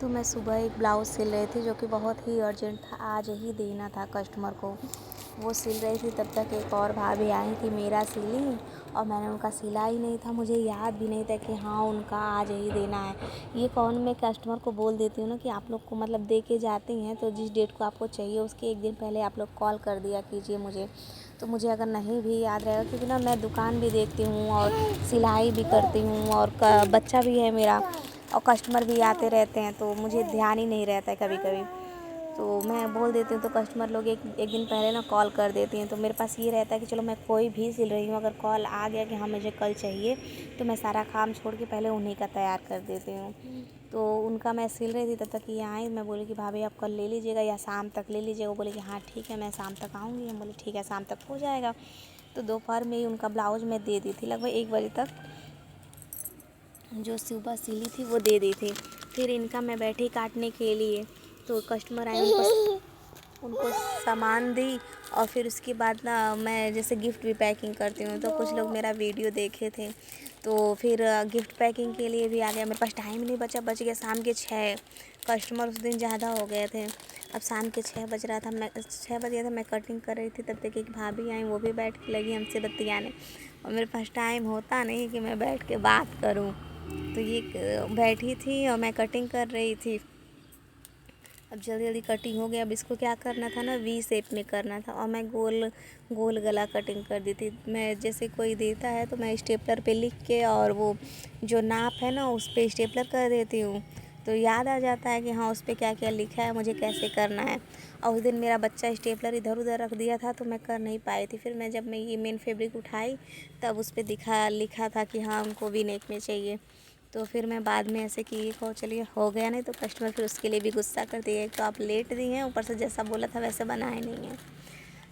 तो मैं सुबह एक ब्लाउज़ सिल रही थी जो कि बहुत ही अर्जेंट था, आज ही देना था कस्टमर को। वो सिल रही थी तब तक एक और भाभी आई थी, मेरा सिली और मैंने उनका सिला ही नहीं था। मुझे याद भी नहीं था कि हाँ उनका आज ही देना है। ये कौन, मैं कस्टमर को बोल देती हूँ ना कि आप लोग को मतलब दे के जाती हैं तो जिस डेट को आपको चाहिए उसके एक दिन पहले आप लोग कॉल कर दिया कीजिए मुझे। तो मुझे अगर नहीं भी याद रहेगा, क्योंकि ना मैं दुकान भी देखती हूँ और सिलाई भी करती हूँ और बच्चा भी है मेरा और कस्टमर भी आते रहते हैं, तो मुझे ध्यान ही नहीं रहता है कभी कभी। तो मैं बोल देती हूँ तो कस्टमर लोग एक दिन पहले ना कॉल कर देती हैं। तो मेरे पास ये रहता है कि चलो मैं कोई भी सिल रही हूँ, अगर कॉल आ गया कि हाँ मुझे कल चाहिए तो मैं सारा काम छोड़ के पहले उन्हीं का तैयार कर देती हूँ। तो उनका मैं सिल रही थी तब तक ये आई। मैं बोली कि भाभी आप कल ले लीजिएगा या शाम तक ले लीजिएगा। वो बोले कि हाँ ठीक है, मैं शाम तक आऊँगी। हम बोले ठीक है, शाम तक हो जाएगा। तो दोपहर में ही उनका ब्लाउज़ मैं दे दी थी, लगभग 1 बजे तक जो सुबह सिली थी वो दे दी थी। फिर इनका मैं बैठी काटने के लिए, तो कस्टमर आए, उनको सामान दी और फिर उसके बाद ना मैं जैसे गिफ्ट भी पैकिंग करती हूँ, तो कुछ लोग मेरा वीडियो देखे थे तो फिर गिफ्ट पैकिंग के लिए भी आ गया। मेरे पास टाइम नहीं बचा, बच गया शाम के 6। कस्टमर उस दिन ज़्यादा हो गए थे। अब शाम के 6 बज रहा था, मैं 6 बज गया था, मैं कटिंग कर रही थी तब तक एक भाभी आई, वो भी बैठ के लगी हमसे बतियाने और मेरे पास टाइम होता नहीं कि मैं बैठ के बात करूँ। तो ये बैठी थी और मैं कटिंग कर रही थी। अब जल्दी जल्दी कटिंग हो गया। अब इसको क्या करना था ना, वी शेप में करना था और मैं गोल गोल गला कटिंग कर दी थी। मैं जैसे कोई देता है तो मैं स्टेपलर पे लिख के और वो जो नाप है ना उस पे स्टेपलर कर देती हूँ, तो याद आ जाता है कि हाँ उस पर क्या क्या लिखा है, मुझे कैसे करना है। और उस दिन मेरा बच्चा स्टेपलर इधर उधर रख दिया था तो मैं कर नहीं पाई थी। फिर मैं जब मैं ये मेन फैब्रिक उठाई तब उस पर लिखा था कि हाँ उनको वी नेक में चाहिए। तो फिर मैं बाद में ऐसे कि को चलिए हो गया, नहीं तो कस्टमर फिर उसके लिए भी गुस्सा कर दिया। एक तो आप लेट दी हैं, ऊपर से जैसा बोला था वैसे बनाए नहीं हैं।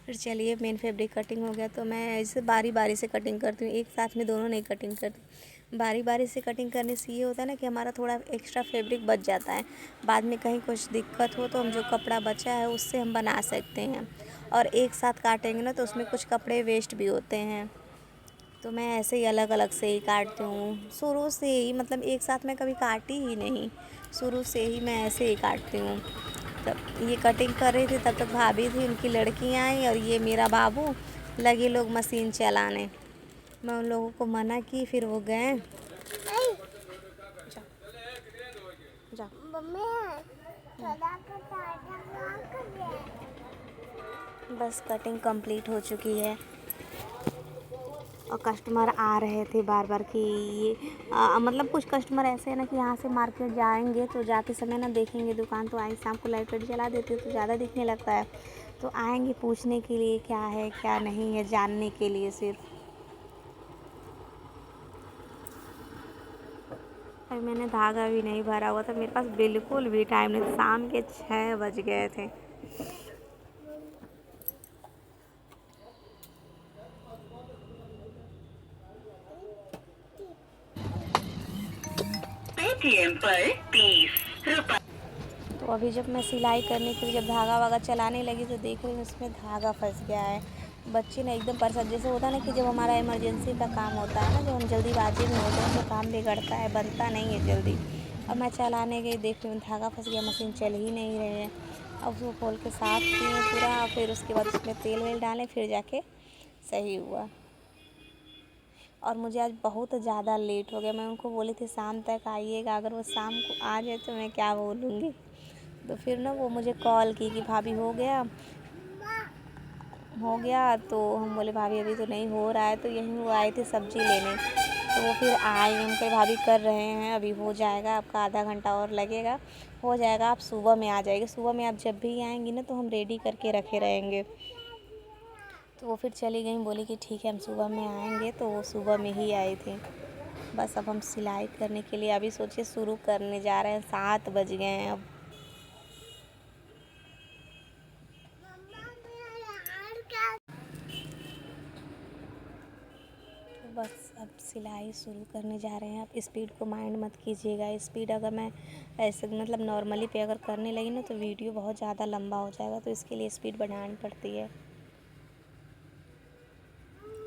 फिर चलिए मेन फैब्रिक कटिंग हो गया। तो मैं ऐसे बारी बारी से कटिंग करती हूँ, एक साथ में दोनों नहीं कटिंग करती। बारी बारी से कटिंग करने से ये होता है ना कि हमारा थोड़ा एक्स्ट्रा फैब्रिक बच जाता है। बाद में कहीं कुछ दिक्कत हो तो हम जो कपड़ा बचा है उससे हम बना सकते हैं। और एक साथ काटेंगे ना तो उसमें कुछ कपड़े वेस्ट भी होते हैं। तो मैं ऐसे ही अलग अलग से ही काटती हूँ शुरू से ही, मतलब एक साथ मैं कभी काटी ही नहीं, शुरू से ही मैं ऐसे ही काटती हूँ। तब ये कटिंग कर रही थी तब तक भाभी थी, उनकी लड़की आई और ये मेरा बाबू लगे लोग मशीन चलाने। मैं उन लोगों को मना की, फिर वो गए। जाओ बस कटिंग कंप्लीट हो चुकी है और कस्टमर आ रहे थे बार बार कि ये मतलब कुछ कस्टमर ऐसे हैं ना कि यहाँ से मार्केट जाएंगे तो जाते समय ना देखेंगे दुकान, तो आई शाम को लाइट वाइट जला देती है तो ज़्यादा दिखने लगता है। तो आएंगे पूछने के लिए क्या है क्या नहीं है, जानने के लिए सिर्फ। अभी मैंने धागा भी नहीं भरा हुआ था, मेरे पास बिल्कुल भी टाइम नहीं था, शाम के 6 बज गए थे। पेटीएम पर 30 रुपये। तो अभी जब मैं सिलाई करने के लिए जब धागा वागा चलाने लगी तो देख रही हूँ उसमें धागा फंस गया है। बच्चे ने एकदम परेशान, जैसे होता है ना कि जब हमारा इमरजेंसी का काम होता है ना, जब हम जल्दीबाजी में होते हैं तो काम बिगड़ता है, बनता नहीं है जल्दी। अब मैं चलाने गई, देख रही हूँ धागा फंस गया, मशीन चल ही नहीं रही है। अब उसको खोल के साफ़ किए पूरा, फिर उसके बाद उसमें तेल वेल डालें फिर जाके सही हुआ। और मुझे आज बहुत ज़्यादा लेट हो गया। मैं उनको बोली थी शाम तक आइएगा, अगर वो शाम को आ जाए तो मैं क्या बोलूँगी। तो फिर ना वो मुझे कॉल की कि भाभी हो गया। तो हम बोले भाभी अभी तो नहीं हो रहा है, तो यहीं वो आए थे सब्ज़ी लेने। तो वो फिर आई, हम कहे भाभी कर रहे हैं, अभी हो जाएगा, आपका आधा घंटा और लगेगा, हो जाएगा, आप सुबह में आ जाएगी। सुबह में आप जब भी आएंगी ना तो हम रेडी करके रखे रहेंगे। तो वो फिर चली गई, बोली कि ठीक है हम सुबह में आएंगे। तो वो सुबह में ही आई थी। बस अब हम सिलाई करने के लिए अभी सोचिए शुरू करने जा रहे हैं, 7 बज गए हैं अब। तो बस अब सिलाई शुरू करने जा रहे हैं। आप स्पीड को माइंड मत कीजिएगा। स्पीड अगर मैं ऐसे मतलब नॉर्मली पे अगर करने लगी ना तो वीडियो बहुत ज़्यादा लंबा हो जाएगा, तो इसके लिए स्पीड बढ़ानी पड़ती है।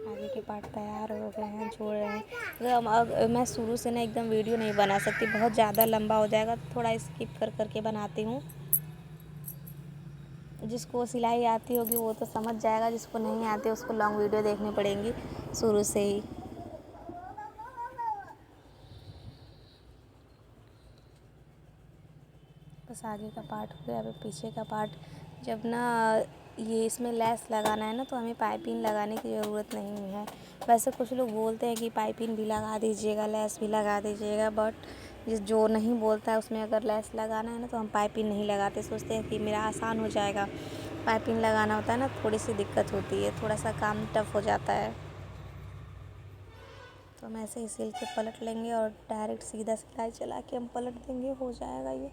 आगे के पार्ट तैयार हो गए हैं, जोड़ रहे हैं। अब मैं शुरू से ना एकदम वीडियो नहीं बना सकती, बहुत ज़्यादा लंबा हो जाएगा, तो थोड़ा स्किप कर करके बनाती हूँ। जिसको सिलाई आती होगी वो तो समझ जाएगा, जिसको नहीं आती उसको लॉन्ग वीडियो देखनी पड़ेंगी शुरू से ही। बस आगे का पार्ट हो गया, अभी पीछे का पार्ट। जब ना ये इसमें लेस लगाना है ना, तो हमें पाइपिंग लगाने की ज़रूरत नहीं है। वैसे कुछ लोग बोलते हैं कि पाइपिंग भी लगा दीजिएगा, लेस भी लगा दीजिएगा, बट जो नहीं बोलता है उसमें अगर लेस लगाना है ना तो हम पाइपिंग नहीं लगाते, सोचते हैं कि मेरा आसान हो जाएगा। पाइपिंग लगाना होता है ना, थोड़ी सी दिक्कत होती है, थोड़ा सा काम टफ हो जाता है। तो हम ऐसे ही सिल के पलट लेंगे और डायरेक्ट सीधा सिलाई चला के हम पलट देंगे, हो जाएगा ये।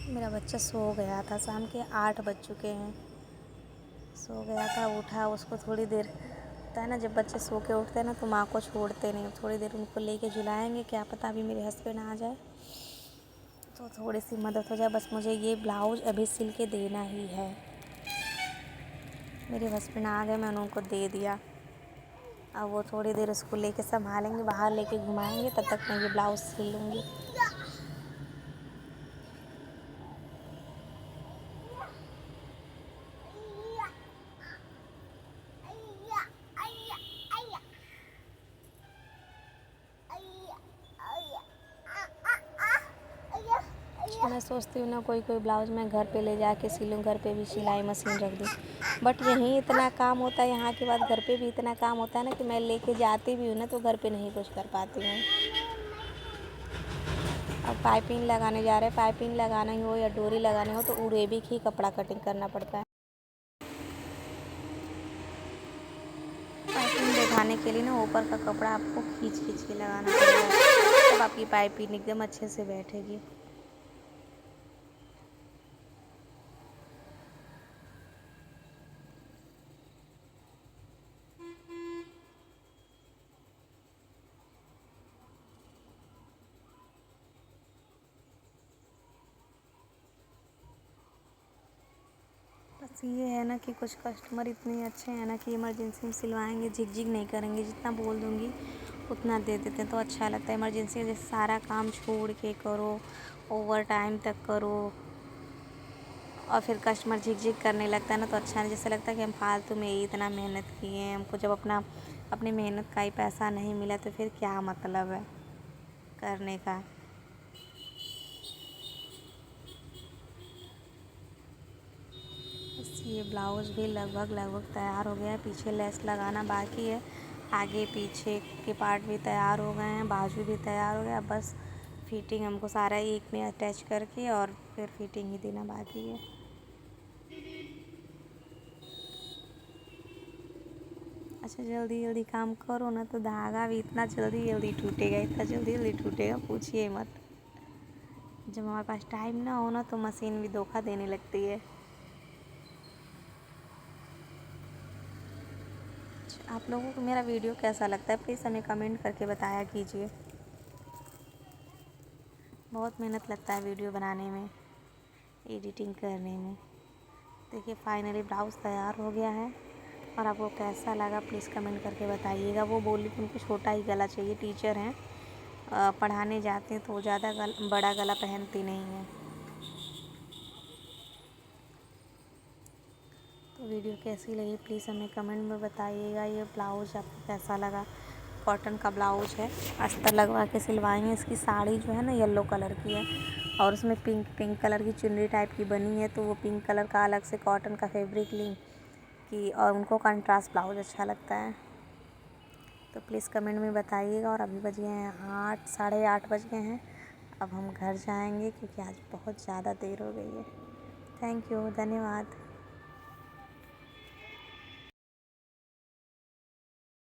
मेरा बच्चा सो गया था, शाम के 8 बज चुके हैं। सो गया था, उठा, उसको थोड़ी देर होता है ना, जब बच्चे सो के उठते हैं ना तो माँ को छोड़ते नहीं, थोड़ी देर उनको लेके झुलाएंगे, क्या पता अभी मेरे हस्बैंड आ जाए तो थोड़ी सी मदद हो जाए। बस मुझे ये ब्लाउज़ अभी सिल के देना ही है। मेरे हस्बैंड आ गए, मैंने उनको दे दिया। अब वो थोड़ी देर उसको लेके संभालेंगे, बाहर लेके घुमाएंगे, तब तक मैं ये ब्लाउज़ सिल लूँगी। मैं सोचती हूँ ना कोई कोई ब्लाउज़ मैं घर पे ले जाके सिलूँ, घर पे भी सिलाई मशीन रख दूँ, बट यहीं इतना काम होता है, यहाँ के बाद घर पे भी इतना काम होता है ना कि मैं लेके जाती भी हूँ ना तो घर पे नहीं कुछ कर पाती हूँ। अब पाइपिंग लगाने जा रहे हैं, पाइपिंग लगाना ही हो या डोरी लगानी हो तो उरेबिक ही कपड़ा कटिंग करना पड़ता है। पाइपिंग दिखाने के लिए ना ऊपर का कपड़ा आपको खींच खींच के लगाना पड़ेगा, तब आपकी पाइपिंग एकदम अच्छे से बैठेगी। बस ये है ना कि कुछ कस्टमर इतने अच्छे हैं ना कि इमरजेंसी में सिलवाएंगे, झिक झिक नहीं करेंगे, जितना बोल दूँगी उतना दे देते हैं, तो अच्छा लगता है। इमरजेंसी में जैसे सारा काम छोड़ के करो, ओवर टाइम तक करो और फिर कस्टमर झिक झिक करने लगता है ना, तो अच्छा नहीं, जैसे लगता है कि हम फालतू में ही इतना मेहनत किए हैं, हमको जब अपनी मेहनत का ही पैसा नहीं मिला तो फिर क्या मतलब है करने का। बस ये ब्लाउज़ भी लगभग तैयार हो गया है, पीछे लेस लगाना बाकी है, आगे पीछे के पार्ट भी तैयार हो गए हैं, बाजू भी तैयार हो गया, बस फिटिंग हमको सारा एक में अटैच करके और फिर फिटिंग ही देना बाकी है। अच्छा, जल्दी जल्दी काम करो ना तो धागा भी इतना जल्दी जल्दी टूटेगा, इतना जल्दी जल्दी टूटेगा पूछिए मत। जब हमारे पास टाइम ना हो ना तो मशीन भी धोखा देने लगती है। आप लोगों को मेरा वीडियो कैसा लगता है प्लीज़ हमें कमेंट करके बताया कीजिए। बहुत मेहनत लगता है वीडियो बनाने में, एडिटिंग करने में। देखिए फाइनली ब्लाउज़ तैयार हो गया है और आपको कैसा लगा प्लीज़ कमेंट करके बताइएगा। वो बोली कि उनको छोटा ही गला चाहिए, टीचर हैं, पढ़ाने जाते हैं तो ज़्यादा बड़ा गला पहनती नहीं है। तो वीडियो कैसी लगी प्लीज़ हमें कमेंट में बताइएगा। ये ब्लाउज़ आपको कैसा लगा। कॉटन का ब्लाउज़ है, अस्तर लगवा के सिलवाएंगे। इसकी साड़ी जो है ना येलो कलर की है और उसमें पिंक कलर की चुन्नी टाइप की बनी है, तो वो पिंक कलर का अलग से कॉटन का फैब्रिक ली कि और उनको कंट्रास्ट ब्लाउज़ अच्छा लगता है। तो प्लीज़ कमेंट में बताइएगा। और अभी बज गए हैं 8, साढ़े 8 बज गए हैं। अब हम घर जाएंगे क्योंकि आज बहुत ज़्यादा देर हो गई है। थैंक यू, धन्यवाद।